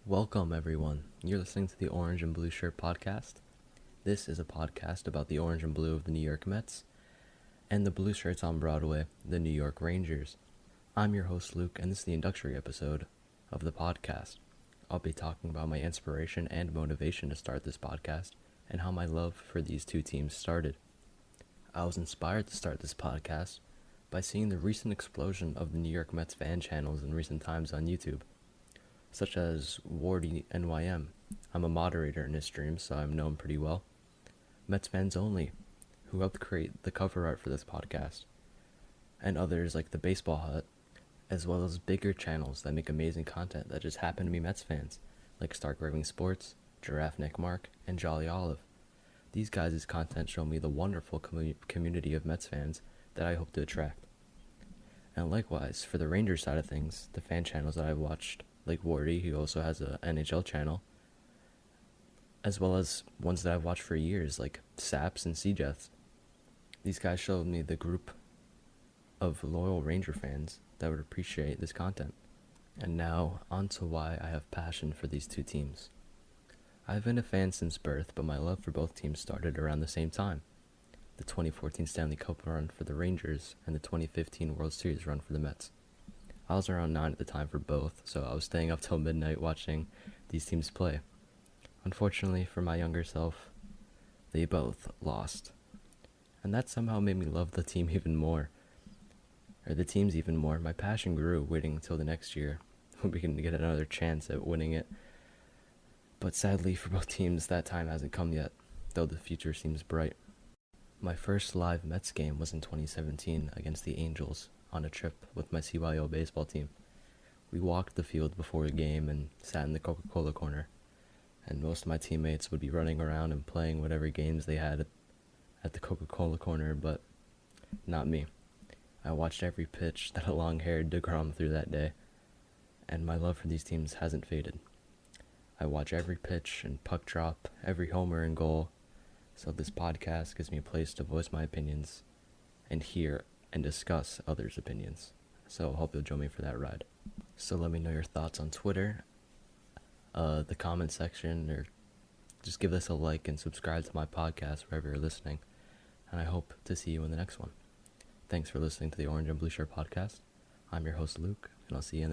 Welcome, everyone. You're listening to the Orange and Blue Shirt podcast. This is a podcast about the orange and blue of the New York Mets and the Blueshirts on Broadway, the New York Rangers. I'm your host, Luke, and this is the introductory episode of the podcast. I'll be talking about my inspiration and motivation to start this podcast and how my love for these two teams started. I was inspired to start this podcast by seeing the recent explosion of the New York Mets fan channels in recent times on YouTube, such as Wardy NYM. I'm a moderator in his streams, so I'm known pretty well. Mets Fans Only, who helped create the cover art for this podcast, and others like the Baseball Hut, as well as bigger channels that make amazing content that just happen to be Mets fans, like Stark Raving Sports, Giraffe Nick Mark, and Jolly Olive. These guys' content show me the wonderful community of Mets fans that I hope to attract. And likewise, for the Rangers side of things, the fan channels that I've watched, like Wardy, who also has a NHL channel, as well as ones that I've watched for years, like Saps and Seajets. These guys showed me the group of loyal Ranger fans that would appreciate this content. And now, on to why I have passion for these two teams. I've been a fan since birth, but my love for both teams started around the same time. The 2014 Stanley Cup run for the Rangers and the 2015 World Series run for the Mets. I was around 9 at the time for both, so I was staying up till midnight watching these teams play. Unfortunately for my younger self, they both lost. And that somehow made me love the teams even more. My passion grew waiting until the next year when we can get another chance at winning it. But sadly for both teams, that time hasn't come yet, though the future seems bright. My first live Mets game was in 2017 against the Angels on a trip with my CYO baseball team. We walked the field before the game and sat in the Coca-Cola corner, and most of my teammates would be running around and playing whatever games they had at the Coca-Cola corner, but not me. I watched every pitch that a long-haired DeGrom threw that day, and my love for these teams hasn't faded. I watch every pitch and puck drop, every homer and goal, so this podcast gives me a place to voice my opinions and hear and discuss others' opinions. So I hope you'll join me for that ride. So let me know your thoughts on Twitter, the comment section, or just give this a like and subscribe to my podcast wherever you're listening. And I hope to see you in the next one. Thanks for listening to the Orange and Blue Shirt podcast. I'm your host, Luke, and I'll see you in the